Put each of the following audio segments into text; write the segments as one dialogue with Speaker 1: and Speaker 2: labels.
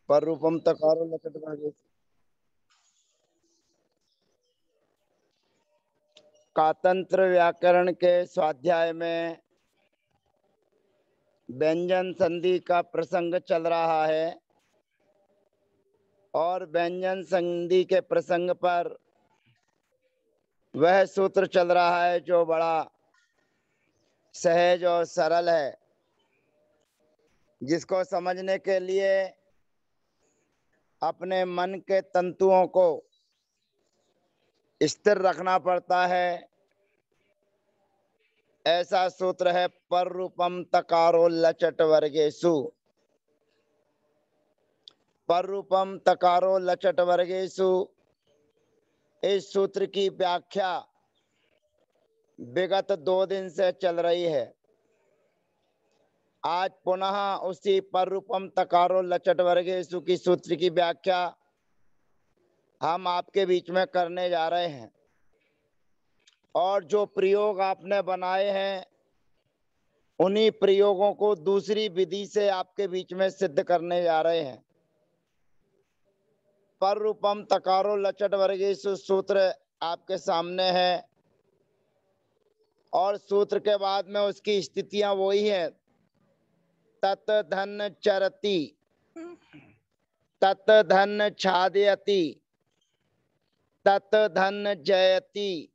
Speaker 1: पर रूपम तकारो लचट वर्गे। कातंत्र व्याकरण के स्वाध्याय में व्यंजन संधि का प्रसंग चल रहा है और व्यंजन संधि के प्रसंग पर वह सूत्र चल रहा है जो बड़ा सहज और सरल है, जिसको समझने के लिए अपने मन के तंतुओं को स्थिर रखना पड़ता है। ऐसा सूत्र है पर रूपम तकारो लचट वर्गेषु। पर रूपम तकारो लचट वर्गेषु, इस सूत्र की व्याख्या विगत 2 दिन से चल रही है। आज पुनः उसी पर रूपम तकारो लचट वर्गेषु की सूत्र की व्याख्या हम आपके बीच में करने जा रहे हैं और जो प्रयोग आपने बनाए हैं उन्हीं प्रयोगों को दूसरी विधि से आपके बीच में सिद्ध करने जा रहे हैं। पर रूपम तकारो लचट वर्गेषु सूत्र आपके सामने है और सूत्र के बाद में उसकी स्थितियां वही है। तत् धन चरति, तत् धन छादयति, तत् धन जयति,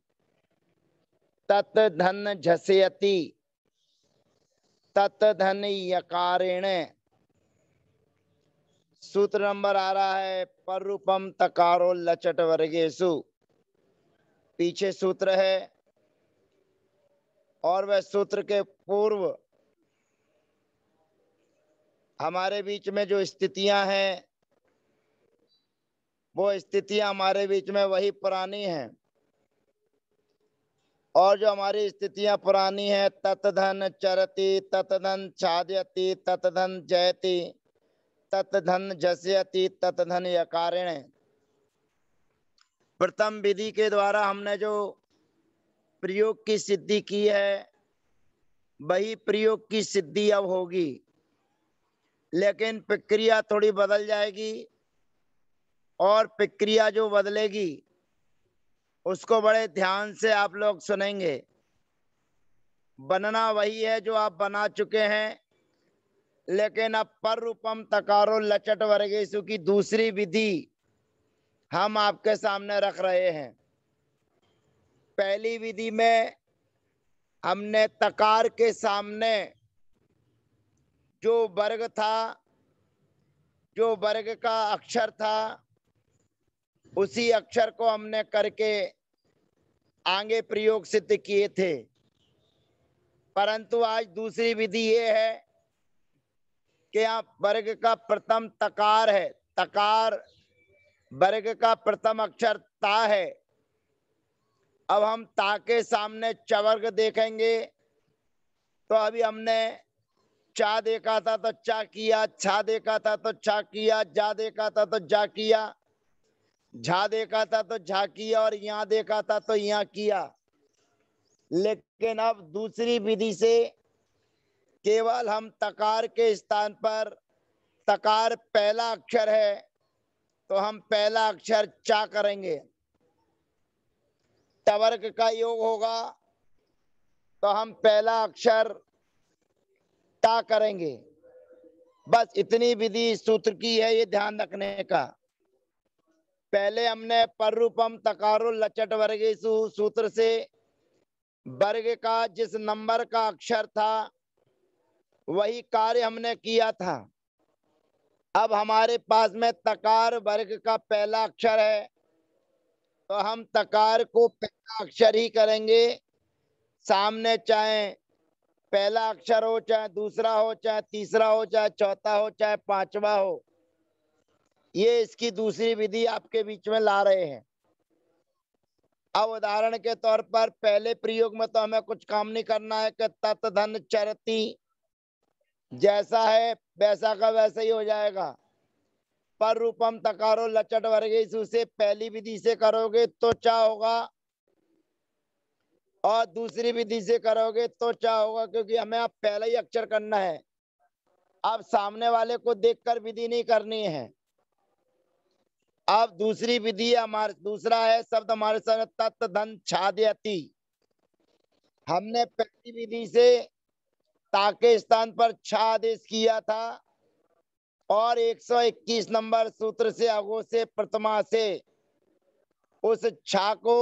Speaker 1: तत् धन झसयति, तत् धन यकारेण। सूत्र नंबर आ रहा है पर रूपम तकारो लचट वर्गेषु। पीछे सूत्र है और वह सूत्र के पूर्व हमारे बीच में जो स्थितियां हैं वो स्थितियां हमारे बीच में वही पुरानी हैं और जो हमारी स्थितियां पुरानी हैं तत्धन चरति, तत्धन छादयति, तत्धन जयति, तत्धन झसयति, तत्धन यकारेण। प्रथम विधि के द्वारा हमने जो प्रयोग की सिद्धि की है वही प्रयोग की सिद्धि अब होगी, लेकिन प्रक्रिया थोड़ी बदल जाएगी और प्रक्रिया जो बदलेगी उसको बड़े ध्यान से आप लोग सुनेंगे। बनना वही है जो आप बना चुके हैं, लेकिन अब पर रूपम तकारो लचट वर्गेषु की दूसरी विधि हम आपके सामने रख रहे हैं। पहली विधि में हमने तकार के सामने जो वर्ग था, जो वर्ग का अक्षर था, उसी अक्षर को हमने करके आगे प्रयोग सिद्ध किए थे। परंतु आज दूसरी विधि ये है कि यहाँ वर्ग का प्रथम तकार है, तकार वर्ग का प्रथम अक्षर ता है। अब हम ता के सामने चवर्ग देखेंगे तो अभी हमने चा देखा था तो चा किया, छा देखा था तो छा किया, जा देखा था तो जा किया, झा देखा था तो झा किया और यहाँ देखा था तो यहाँ किया। लेकिन अब दूसरी विधि से केवल हम तकार के स्थान पर, तकार पहला अक्षर है तो हम पहला अक्षर चा करेंगे, टवर्ग का योग होगा तो हम पहला अक्षर टा करेंगे। बस इतनी विधि सूत्र की है, ये ध्यान रखने का। पहले हमने पर रूपम तकारो लचट वर्गेषु सूत्र से वर्ग का जिस नंबर का अक्षर था वही कार्य हमने किया था। अब हमारे पास में तकार वर्ग का पहला अक्षर है तो हम तकार को पहला अक्षर ही करेंगे। सामने चाहे पहला अक्षर हो, चाहे दूसरा हो, चाहे तीसरा हो, चाहे चौथा हो, चाहे पांचवा हो, ये इसकी दूसरी विधि आपके बीच में ला रहे हैं। अब उदाहरण के तौर पर पहले प्रयोग में तो हमें कुछ काम नहीं करना है कि तत् धन चरति जैसा है वैसा का वैसा ही हो जाएगा। पर रूपम तकारो लचट वर्गेषु से पहली विधि से करोगे तो चा होगा और दूसरी विधि से करोगे तो चा होगा, क्योंकि हमें अब पहला ही अक्षर करना है। अब सामने वाले को देखकर विधि नहीं करनी है, अब दूसरी विधि हमारे दूसरा है शब्द हमारे साथ तत् धन छादयति। हमने पहली विधि से ता के स्थान पर छा आदेश किया था और 121 नंबर सूत्र से अगो से प्रथमा से उस छा को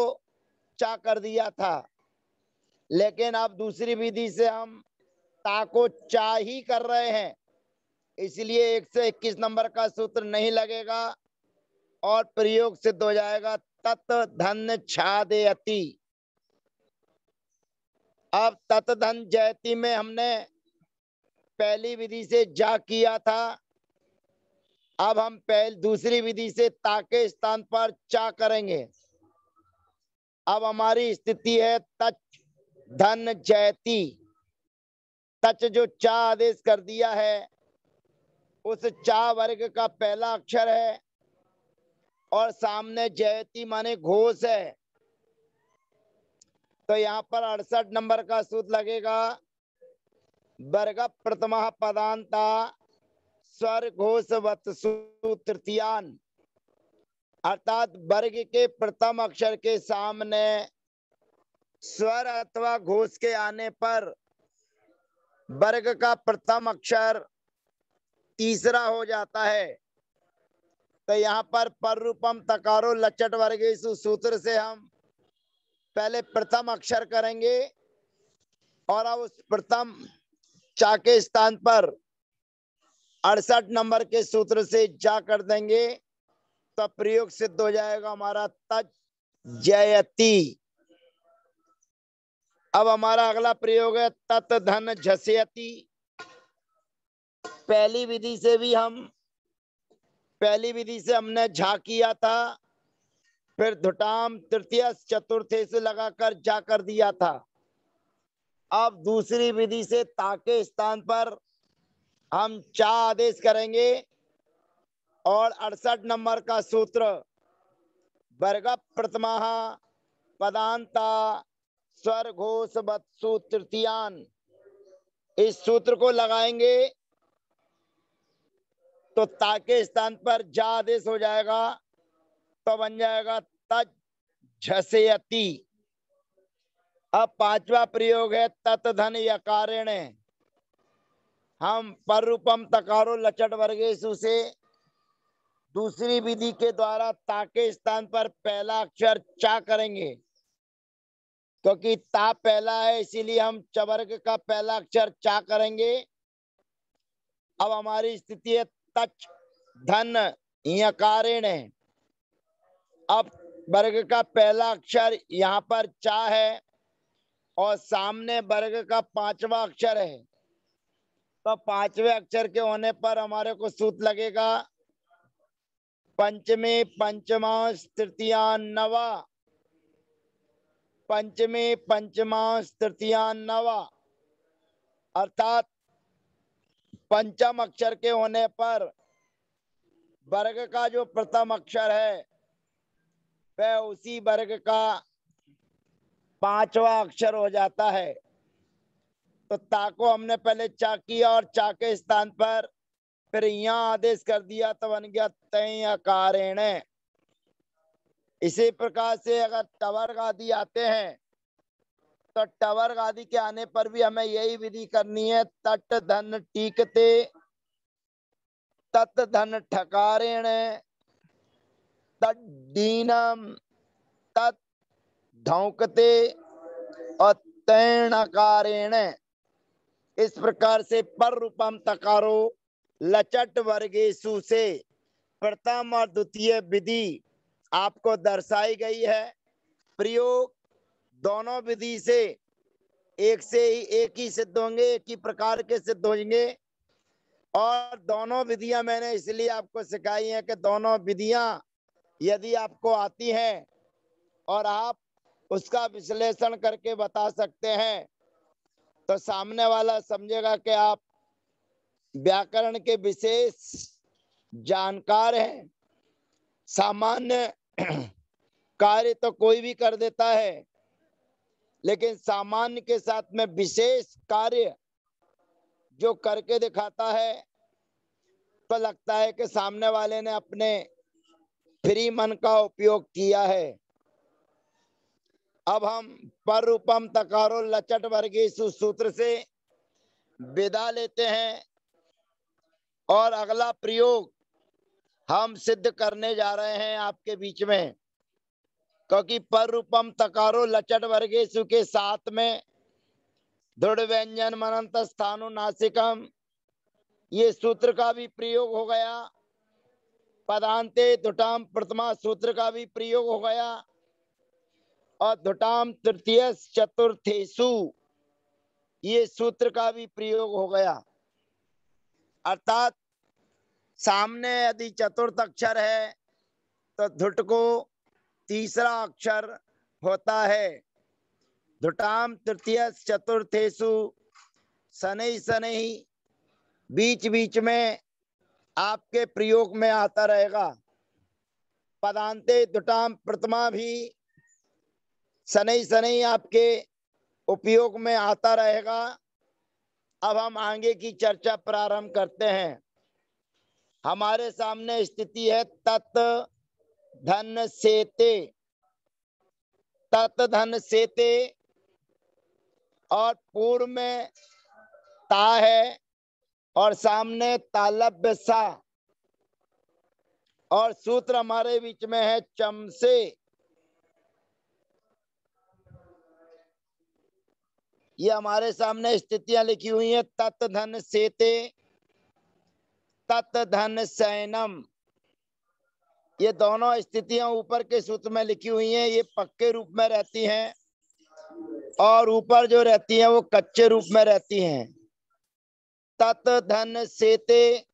Speaker 1: चा कर दिया था। लेकिन अब दूसरी विधि से हम ता को चा ही कर रहे हैं, इसलिए 121 नंबर का सूत्र नहीं लगेगा और प्रयोग सिद्ध हो जाएगा तत् धन छादयति। अब तत् धन जयति में हमने पहली विधि से जा किया था, अब हम दूसरी विधि से ता के स्थान पर चा करेंगे। अब हमारी स्थिति है तच धन जयति। तच जो चा आदेश कर दिया है उस चा वर्ग का पहला अक्षर है और सामने जयति माने घोष है, तो यहाँ पर 68 नंबर का सूत्र लगेगा वर्ग प्रथमा पदांता स्वर घोष वत्सु तृतीयान। अर्थात वर्ग के प्रथम अक्षर के सामने स्वर अथवा घोष के आने पर वर्ग का प्रथम अक्षर तीसरा हो जाता है। तो यहाँ पर रूपम तकारो लचट वर्गेषु सूत्र से हम पहले प्रथम अक्षर करेंगे और अब उस प्रथम चा के स्थान पर 68 नंबर के सूत्र से जा कर देंगे, तो प्रयोग सिद्ध हो जाएगा हमारा तज जयति। अब हमारा अगला प्रयोग है तत् धन झस्यति। पहली विधि से हमने झा किया था, फिर धुटाम तृतीय चतुर्थे से लगाकर जा कर दिया था। अब दूसरी विधि से ता के स्थान पर हम चा आदेश करेंगे और 68 नंबर का सूत्र वर्ग प्रथमा पदांता स्वर घोष वत्सु तृतीयान, इस सूत्र को लगाएंगे तो ता के स्थान पर जा आदेश हो जाएगा, तो बन जाएगा तज झस्यति। अब पांचवा प्रयोग है तत् धन यकारेण। हम पर रूपम तकारो लचट वर्गेषु से दूसरी विधि के द्वारा ता के स्थान पर पहला अक्षर चा करेंगे, क्योंकि ता पहला है इसीलिए हम चवर्ग का पहला अक्षर चा करेंगे। अब हमारी स्थिति है तच धन यकारेण। अब वर्ग का पहला अक्षर यहाँ पर चा है और सामने वर्ग का पांचवा अक्षर है, तो पांचवे अक्षर के होने पर हमारे को सूत्र लगेगा पंचमे पंचमांश तृतीयान नवा। पंचमे पंचमांश तृतीयान नवा अर्थात पंचम अक्षर के होने पर वर्ग का जो प्रथम अक्षर है वह उसी वर्ग का पांचवा अक्षर हो जाता है। तो ता को हमने पहले चा किया और चा के स्थान पर फिर यहाँ आदेश कर दिया तो बन गया तय अकारेण। इसी प्रकार से अगर टवर्ग आदि आते हैं तो टवर्ग आदि के आने पर भी हमें यही विधि करनी है तट धन टीकते तत् धन ठकारेण तद्दीनम तत् धौकते और तैणकारेण। इस प्रकार से पर रूपम तकारो लचट वर्गेषु से प्रथम और द्वितीय विधि आपको दर्शाई गई है। प्रयोग दोनों विधि से एक ही सिद्ध होंगे, एक ही प्रकार के सिद्ध होंगे। और दोनों विधियां मैंने इसलिए आपको सिखाई हैं कि दोनों विधियां यदि आपको आती हैं और आप उसका विश्लेषण करके बता सकते हैं तो सामने वाला समझेगा कि आप व्याकरण के विशेष जानकार हैं। सामान्य कार्य तो कोई भी कर देता है, लेकिन सामान्य के साथ में विशेष कार्य जो करके दिखाता है तो लगता है कि सामने वाले ने अपने फ्री मन का उपयोग किया है। अब हम पर रूपम तकारो लचट वर्गेषु सूत्र से विदा लेते हैं और अगला प्रयोग हम सिद्ध करने जा रहे हैं आपके बीच में, क्योंकि पर रूपम तकारो लचट वर्गेषु के साथ में दृढ़ व्यंजन मनंत स्थानु नासिकम ये सूत्र का भी प्रयोग हो गया, पदांते दुटाम प्रथमा सूत्र का भी प्रयोग हो गया और दुटाम तृतीय चतुर्थेषु ये सूत्र का भी प्रयोग हो गया। अर्थात सामने यदि चतुर्थ अक्षर है तो धुट को तीसरा अक्षर होता है। धुटाम तृतीय चतुर्थेषु शनै शनै बीच बीच में आपके प्रयोग में आता रहेगा। पदांते दुटाम प्रथमा भी शनै शनै आपके उपयोग में आता रहेगा। अब हम आगे की चर्चा प्रारंभ करते हैं। हमारे सामने स्थिति है तत् धन सेते, तत् धन सेते और पूर्व में ता है और सामने तालब्य सा और सूत्र हमारे बीच में है चम से। ये हमारे सामने स्थितियां लिखी हुई हैं तत् धन सेते, तत् धन सैनम। ये दोनों स्थितियां ऊपर के सूत्र में लिखी हुई हैं, ये पक्के रूप में रहती हैं और ऊपर जो रहती हैं वो कच्चे रूप में रहती हैं। तत् धन सेते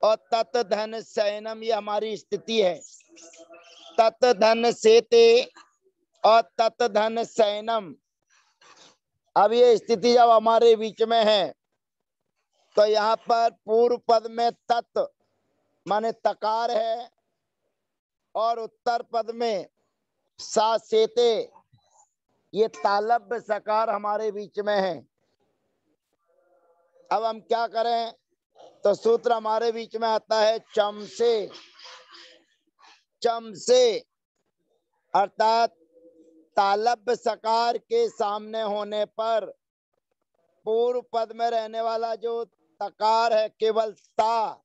Speaker 1: और तत् धन सैनम ये हमारी स्थिति है। तत् धन सेते और तत् धन सैनम। अब ये स्थिति जब हमारे बीच में है तो यहाँ पर पूर्व पद में तत् माने तकार है और उत्तर पद में सा सेते ये तालब्य सकार हमारे बीच में है। अब हम क्या करें, तो सूत्र हमारे बीच में आता है चम से। चम से अर्थात तालब्य सकार के सामने होने पर पूर्व पद में रहने वाला जो तकार है केवल ता,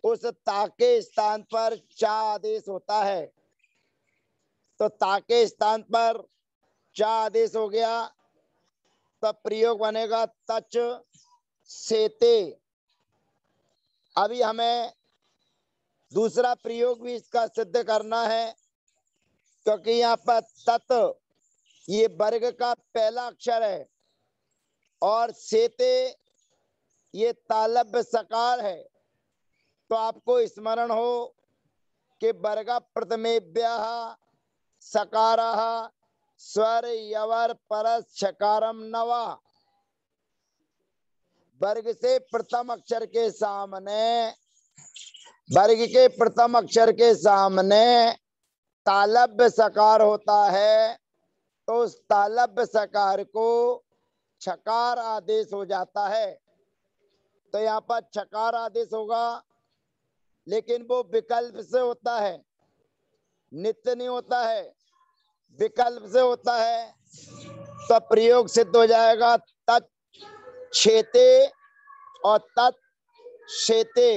Speaker 1: उस ता के स्थान पर चा आदेश होता है। तो ता के स्थान पर चा आदेश हो गया, तब प्रयोग बनेगा तच सेते। अभी हमें दूसरा प्रयोग भी इसका सिद्ध करना है, क्योंकि यहाँ पर तत् ये वर्ग का पहला अक्षर है और सेते ये तालब्य सकार है। तो आपको स्मरण हो कि वर्ग प्रथमेभ्यः सकारः स्वर यवर परस छकारम नवा। वर्ग से प्रथम अक्षर के सामने, वर्ग के प्रथम अक्षर के सामने तालब्य सकार होता है तो उस तालब्य सकार को छकार आदेश हो जाता है। तो यहाँ पर छकार आदेश होगा, लेकिन वो विकल्प से होता है, नित्य नहीं होता है, विकल्प से होता है। तो प्रयोग सिद्ध हो जाएगा तत् छेते और तत् शेते।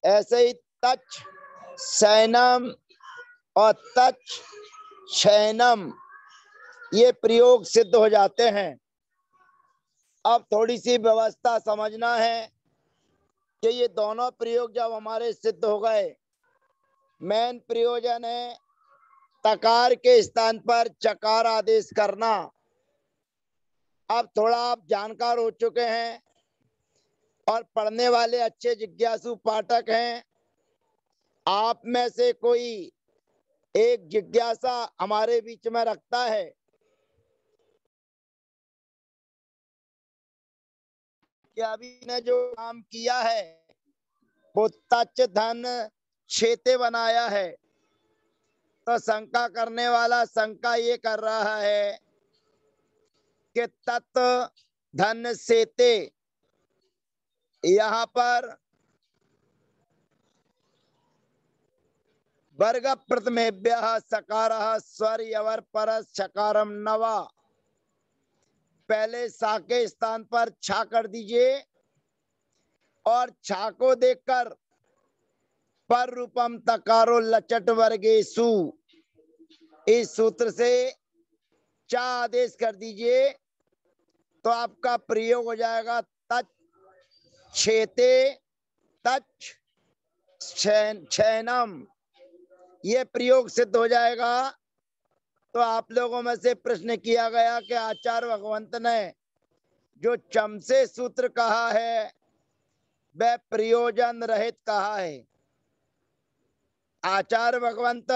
Speaker 1: ऐसे ही तच सैनम और तच शैनम ये प्रयोग सिद्ध हो जाते हैं। अब थोड़ी सी व्यवस्था समझना है कि ये दोनों प्रयोग जब हमारे सिद्ध हो गए, मेन प्रयोजन है तकार के स्थान पर चकार आदेश करना। अब थोड़ा आप जानकार हो चुके हैं और पढ़ने वाले अच्छे जिज्ञासु पाठक हैं। आप में से कोई एक जिज्ञासा हमारे बीच में रखता है कि अभी ने जो काम किया है वो तच धन छेते बनाया है। तो शंका करने वाला शंका ये कर रहा है कि तत् धन सेते यहाँ पर वर्ग प्रथमेभ्यः सकारः स्वर यवर परस छकारम नवा। पहले सा के स्थान पर छा कर दीजिए और छा को देखकर पर रूपम तकारो लचट वर्गेसु, इस सूत्र से चा आदेश कर दीजिए तो आपका प्रयोग हो जाएगा तच छेते तच छैनम। ये प्रयोग सिद्ध हो जाएगा। तो आप लोगों में से प्रश्न किया गया कि आचार्य भगवंत ने जो चमसे सूत्र कहा है वह प्रयोजन रहित कहा है। आचार्य भगवंत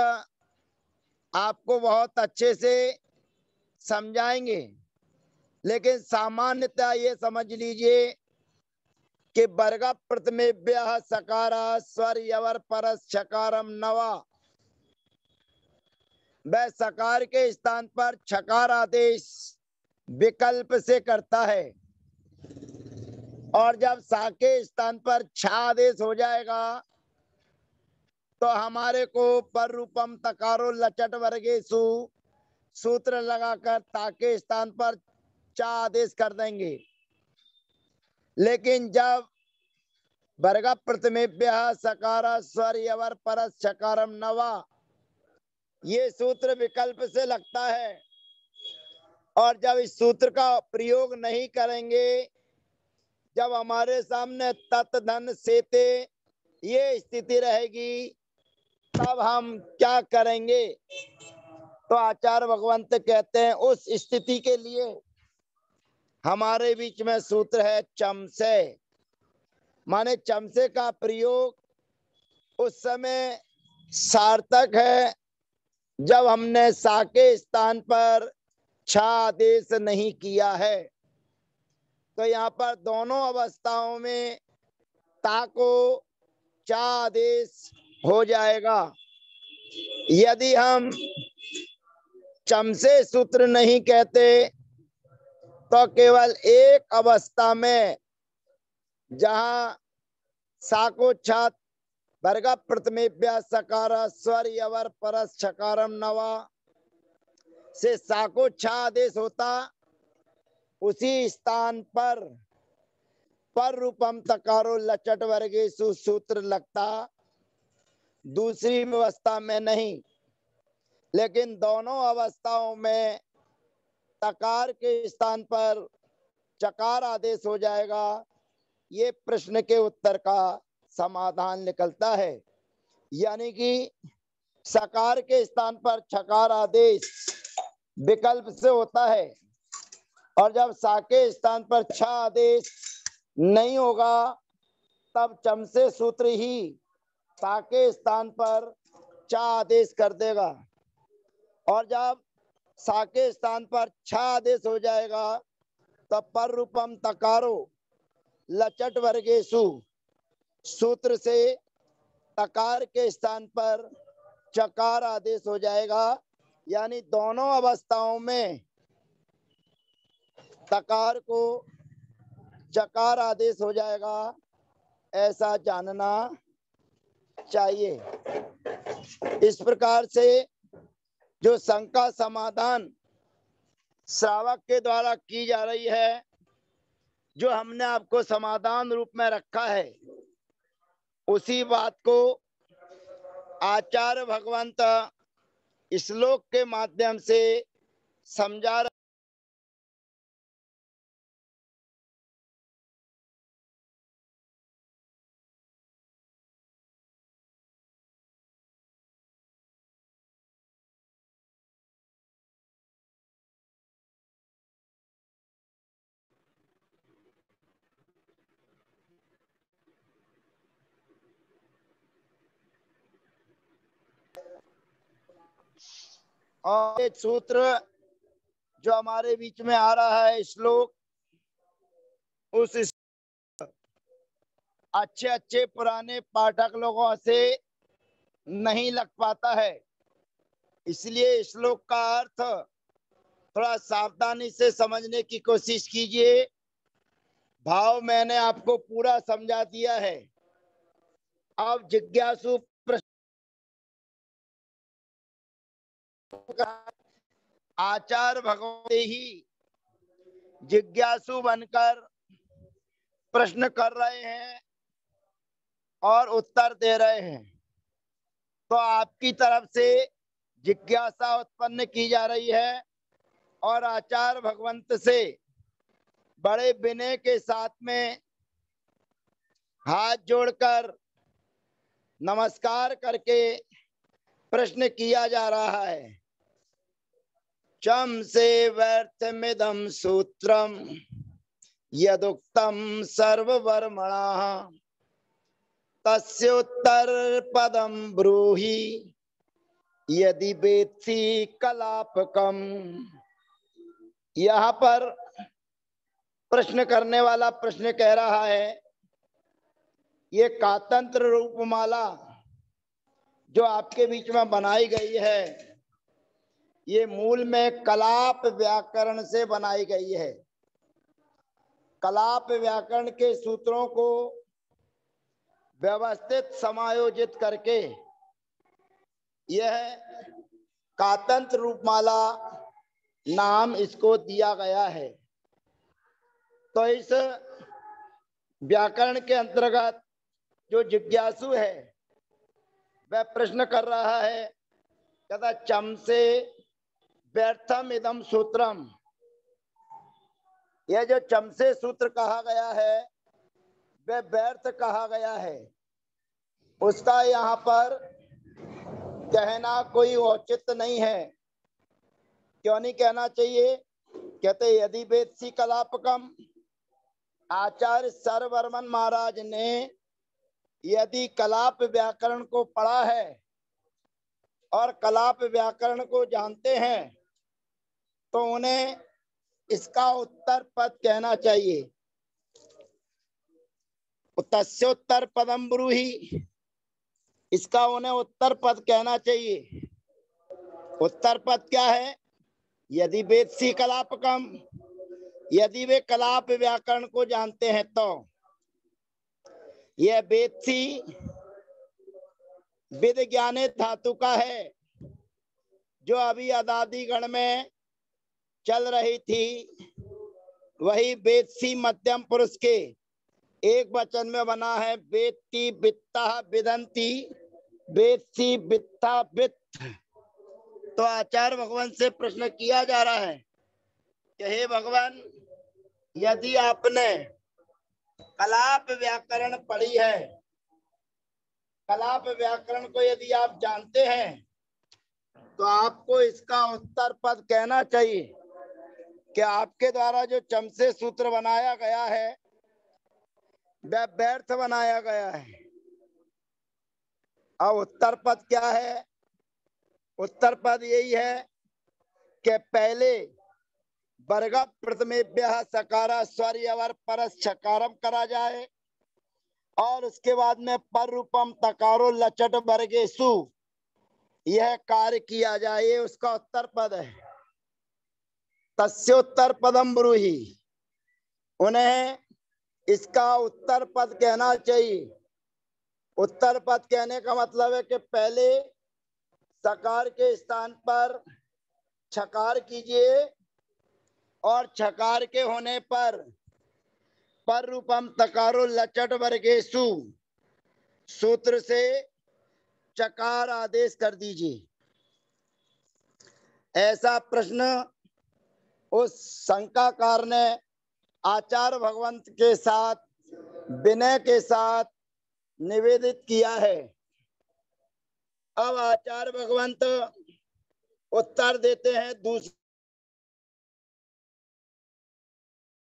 Speaker 1: आपको बहुत अच्छे से समझाएंगे, लेकिन सामान्यतः ये समझ लीजिए कि वर्ग प्रथमेभ्यः सकारा स्वर यवर परस छकारम नवा, वह सकार के स्थान पर छकार आदेश विकल्प से करता है, और जब सा के स्थान पर छा आदेश हो जाएगा तो हमारे को पर रूपम तकारो लचट वर्गेसु सूत्र लगाकर ता के स्थान पर चा आदेश कर देंगे। लेकिन जब वर्ग प्रथमेभ्यः सकारा स्वर यवर परस छकारम नवा, ये सूत्र विकल्प से लगता है, और जब इस सूत्र का प्रयोग नहीं करेंगे, जब हमारे सामने तत् धन सेते ये स्थिति रहेगी, तब हम क्या करेंगे? तो आचार्य भगवंत कहते हैं उस स्थिति के लिए हमारे बीच में सूत्र है चमसे। माने चमसे का प्रयोग उस समय सार्थक है जब हमने सा के स्थान पर छा आदेश नहीं किया है। तो यहाँ पर दोनों अवस्थाओं में ता को चा आदेश हो जाएगा। यदि हम चमसे सूत्र नहीं कहते तो केवल एक अवस्था में जहां सा को छा वर्ग प्रथमेभ्यः सकार स्वर यवर परस छकारम नवा से सा को छा आदेश होता, उसी स्थान पर रूपम तकारो लचट वर्गेसु सूत्र लगता, दूसरी अवस्था में नहीं। लेकिन दोनों अवस्थाओं में तकार के स्थान पर चकार आदेश हो जाएगा। ये प्रश्न के उत्तर का समाधान निकलता है। यानी कि सकार के स्थान पर छकार आदेश विकल्प से होता है, और जब सा के स्थान पर छा आदेश नहीं होगा तब चमसे सूत्र ही सा के स्थान पर चा आदेश कर देगा, और जब सा के स्थान पर छा आदेश हो जाएगा तब पर रूपम तकारो लचट वर्गेसु सूत्र से तकार के स्थान पर चकार आदेश हो जाएगा। यानी दोनों अवस्थाओं में तकार को चकार आदेश हो जाएगा, ऐसा जानना चाहिए। इस प्रकार से जो शंका समाधान श्रावक के द्वारा की जा रही है, जो हमने आपको समाधान रूप में रखा है, उसी बात को आचार्य भगवंत श्लोक के माध्यम से समझा रहे। और एक सूत्र जो हमारे बीच में आ रहा है श्लोक, उस अच्छे अच्छे पुराने पाठक लोगों से नहीं लग पाता है, इसलिए श्लोक का अर्थ थोड़ा सावधानी से समझने की कोशिश कीजिए। भाव मैंने आपको पूरा समझा दिया है। अब जिज्ञासु आचार्य भगवान ही जिज्ञासु बनकर प्रश्न कर रहे हैं और उत्तर दे रहे हैं, तो आपकी तरफ से जिज्ञासा उत्पन्न की जा रही है और आचार्य भगवंत से बड़े विनय के साथ में हाथ जोड़कर नमस्कार करके प्रश्न किया जा रहा है। चम से व्यर्थमिदं सूत्रम यदुक्तम सर्ववर्मणः तस्योत्तर पदम ब्रूहि यदि वेत्सि कलापकम। यहाँ पर प्रश्न करने वाला प्रश्न कह रहा है, ये कातंत्र रूपमाला जो आपके बीच में बनाई गई है, ये मूल में कलाप व्याकरण से बनाई गई है। कलाप व्याकरण के सूत्रों को व्यवस्थित समायोजित करके यह कातंत्र रूपमाला नाम इसको दिया गया है। तो इस व्याकरण के अंतर्गत जो जिज्ञासु है वह प्रश्न कर रहा है, कहता चम से व्यर्थम इदम सूत्रम, यह जो चम से सूत्र कहा गया है वह व्यर्थ कहा गया है, उसका यहाँ पर कहना कोई औचित्य नहीं है। क्यों नहीं कहना चाहिए? कहते यदि वेत्सि कलापकम, आचार्य सर्ववर्मन महाराज ने यदि कलाप व्याकरण को पढ़ा है और कलाप व्याकरण को जानते हैं तो उन्हें इसका उत्तर पद कहना चाहिए। तस्योत्तर पदम ब्रूहि, इसका उन्हें उत्तर पद कहना चाहिए। उत्तर पद क्या है? यदि वेत्सि कलापकम, यदि वे कलाप व्याकरण को जानते हैं तो। यह वेत्सि विद ज्ञाने धातु का है जो अभी अदादि गण में चल रही थी, वही वेत्सि मध्यम पुरुष के एक वचन में बना है। वेत्ति वित्ता विदंती, वेत्सि वित्ता वित्त। तो आचार्य भगवान से प्रश्न किया जा रहा है कि हे भगवान, यदि आपने कलाप व्याकरण पढ़ी है, कलाप व्याकरण को यदि आप जानते हैं तो आपको इसका उत्तर पद कहना चाहिए कि आपके द्वारा जो चम से सूत्र बनाया गया है वह व्यर्थ बनाया गया है। अब उत्तर पद क्या है? उत्तर पद यही है कि पहले वर्ग प्रथमेभ्यः सकारा स्वर्यवर परस छकारम करा जाए और उसके बाद में पर रूपम तकारो लचट वर्गेशु यह कार्य किया जाए, ये उसका उत्तर पद है। तस्योत्तर पदम ब्रूहि, उन्हें इसका उत्तर पद कहना चाहिए। उत्तर पद कहने का मतलब है कि पहले सकार के स्थान पर छकार कीजिए और छकार के होने पर रूपम तकारो लचट वर्गेशु सूत्र से चकार आदेश कर दीजिए। ऐसा प्रश्न उस शंकाकार ने आचार्य भगवंत के साथ विनय के साथ निवेदित किया है। अब आचार्य भगवंत उत्तर देते हैं। दूसरे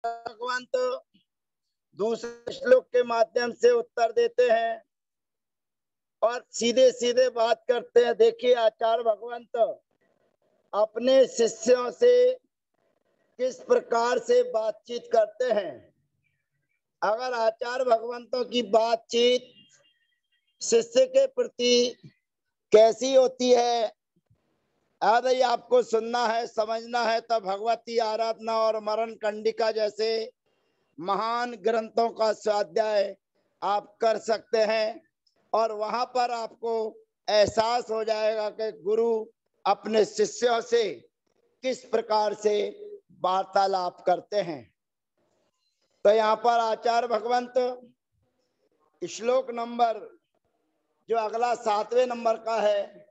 Speaker 1: भगवंत दूसरे श्लोक के माध्यम से उत्तर देते हैं और सीधे सीधे बात करते हैं। देखिए आचार्य भगवंत अपने शिष्यों से किस प्रकार से बातचीत करते हैं। अगर आचार्य भगवंतों की बातचीत शिष्य के प्रति कैसी होती है, यदि आपको सुनना है, समझना है, तो भगवती आराधना और मरण कंडिका जैसे महान ग्रंथों का स्वाध्याय आप कर सकते हैं और वहां पर आपको एहसास हो जाएगा कि गुरु अपने शिष्यों से किस प्रकार से वार्तालाप करते हैं। तो यहाँ पर आचार्य भगवंत श्लोक नंबर जो अगला 7वें नंबर का है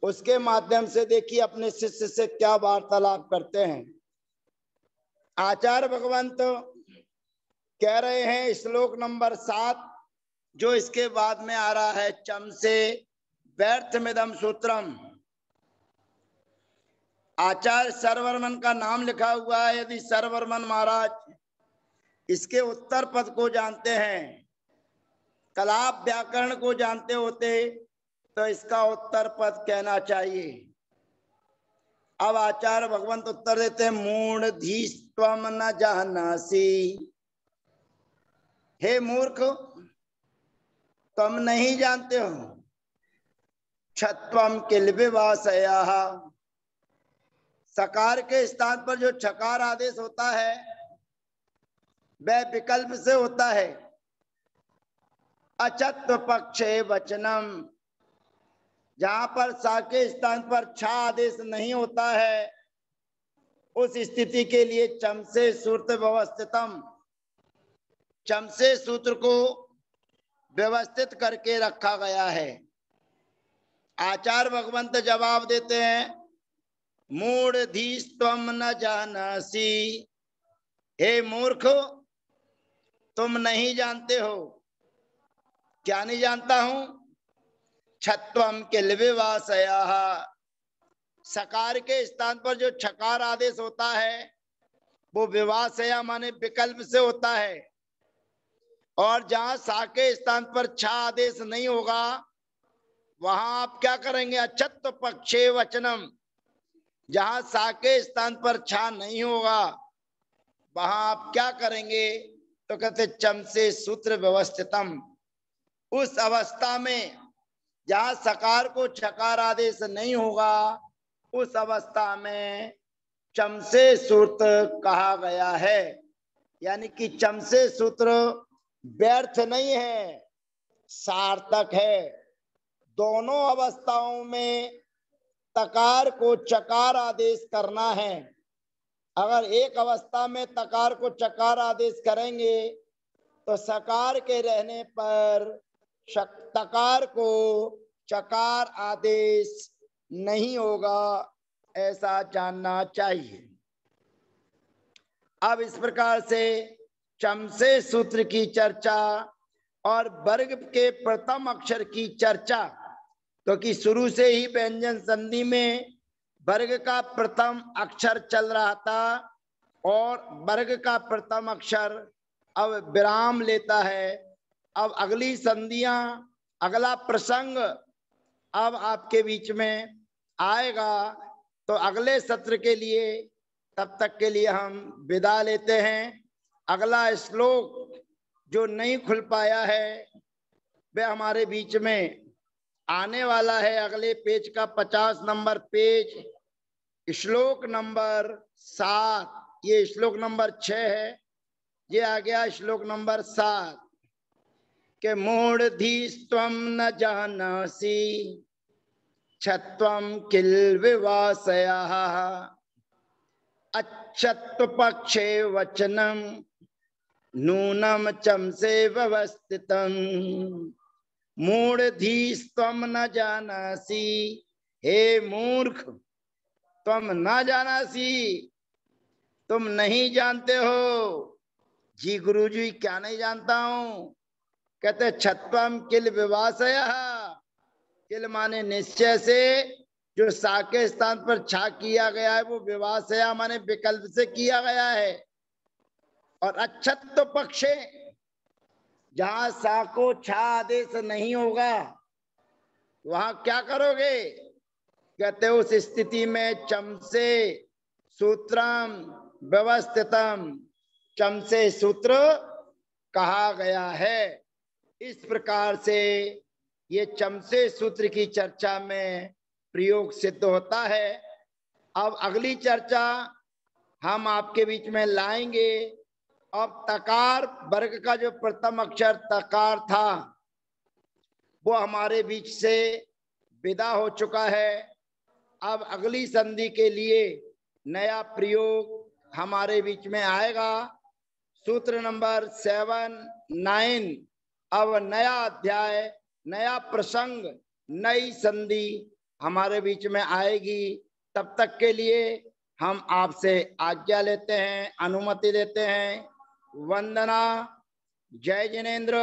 Speaker 1: उसके माध्यम से देखिए अपने शिष्य से क्या वार्तालाप करते हैं। आचार्य भगवंत कह रहे हैं श्लोक नंबर 7 जो इसके बाद में आ रहा है, चम से व्यर्थमिदं सूत्रम। आचार्य सरवर्मन का नाम लिखा हुआ है। यदि सरवर्मन महाराज इसके उत्तर पद को जानते हैं, कलाप व्याकरण को जानते होते तो इसका उत्तर पद कहना चाहिए। अब आचार्य भगवंत उत्तर देते हैं, मूढ़धीस्त्वम न जानासि। हे मूर्ख, तुम नहीं जानते हो। छत्वम किल विवासयाः। सकार के स्थान पर जो छकार आदेश होता है वह विकल्प से होता है। अचत्व पक्षे वचनम, जहां पर सा के स्थान पर छा आदेश नहीं होता है उस स्थिति के लिए चम से सूत्र व्यवस्थितम, चम से सूत्र को व्यवस्थित करके रखा गया है। आचार्य भगवंत जवाब देते हैं, मूढ़धीस्त्वम न जानासि। हे मूर्ख, तुम नहीं जानते हो। क्या नहीं जानता हूं? छत्वम किल विवासयाः। सकार के स्थान पर जो छकार आदेश होता है वो विवासया माने विकल्प से होता है, और जहां सा के स्थान पर छा आदेश नहीं होगा वहां आप क्या करेंगे? अचत्व पक्षे वचनम। जहां सा के स्थान पर छा नहीं होगा वहां आप क्या करेंगे? तो कहते चम से सूत्र व्यवस्थितम। उस अवस्था में जहां सकार को छकार आदेश नहीं होगा उस अवस्था में चम से सूत्र कहा गया है। यानी कि चम से सूत्र व्यर्थ नहीं है, सार्थक है। दोनों अवस्थाओं में तकार को चकार आदेश करना है। अगर एक अवस्था में तकार को चकार आदेश करेंगे तो सकार के रहने पर तकार को चकार आदेश नहीं होगा, ऐसा जानना चाहिए। अब इस प्रकार से चम से सूत्र की चर्चा और वर्ग के प्रथम अक्षर की चर्चा, क्योंकि शुरू से ही व्यंजन संधि में वर्ग का प्रथम अक्षर चल रहा था और वर्ग का प्रथम अक्षर अब विराम लेता है। अब अगली संधियां, अगला प्रसंग अब आपके बीच में आएगा। तो अगले सत्र के लिए तब तक के लिए हम विदा लेते हैं। अगला श्लोक जो नहीं खुल पाया है वह हमारे बीच में आने वाला है। अगले पेज का 50 नंबर पेज, श्लोक नंबर 7। ये श्लोक नंबर 6 है, ये आ गया श्लोक नंबर 7 के मूढ़धीस्त्वम न जानासि छत्वम किल विवासयाः अच्छत्व पक्षे वचनम नूनम चम से व्यवस्थितम मूढ़धीस्त्वम न जानासि। हे मूर्ख, तुम न जानासि, तुम नहीं जानते हो। जी गुरुजी, क्या नहीं जानता हूं? कहते छत्वम किल विवासयाः। किल माने निश्चय से, जो सा के स्थान पर छा किया गया है वो विवासया माने विकल्प से किया गया है। और अच्छत्व पक्षे, जहां सा को छा आदेश नहीं होगा वहां क्या करोगे? कहते उस स्थिति में चम से सूत्रम व्यवस्थितम, चम से सूत्र कहा गया है। इस प्रकार से ये चम से सूत्र की चर्चा में प्रयोग सिद्ध होता है। अब अगली चर्चा हम आपके बीच में लाएंगे। अब तकार वर्ग का जो प्रथम अक्षर तकार था वो हमारे बीच से विदा हो चुका है। अब अगली संधि के लिए नया प्रयोग हमारे बीच में आएगा। सूत्र नंबर 7, 9। अब नया अध्याय, नया प्रसंग, नई संधि हमारे बीच में आएगी। तब तक के लिए हम आपसे आज्ञा लेते हैं, अनुमति देते हैं। वंदना। जय जिनेन्द्र।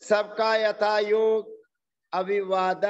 Speaker 1: सबका यथा योग अभिवादन।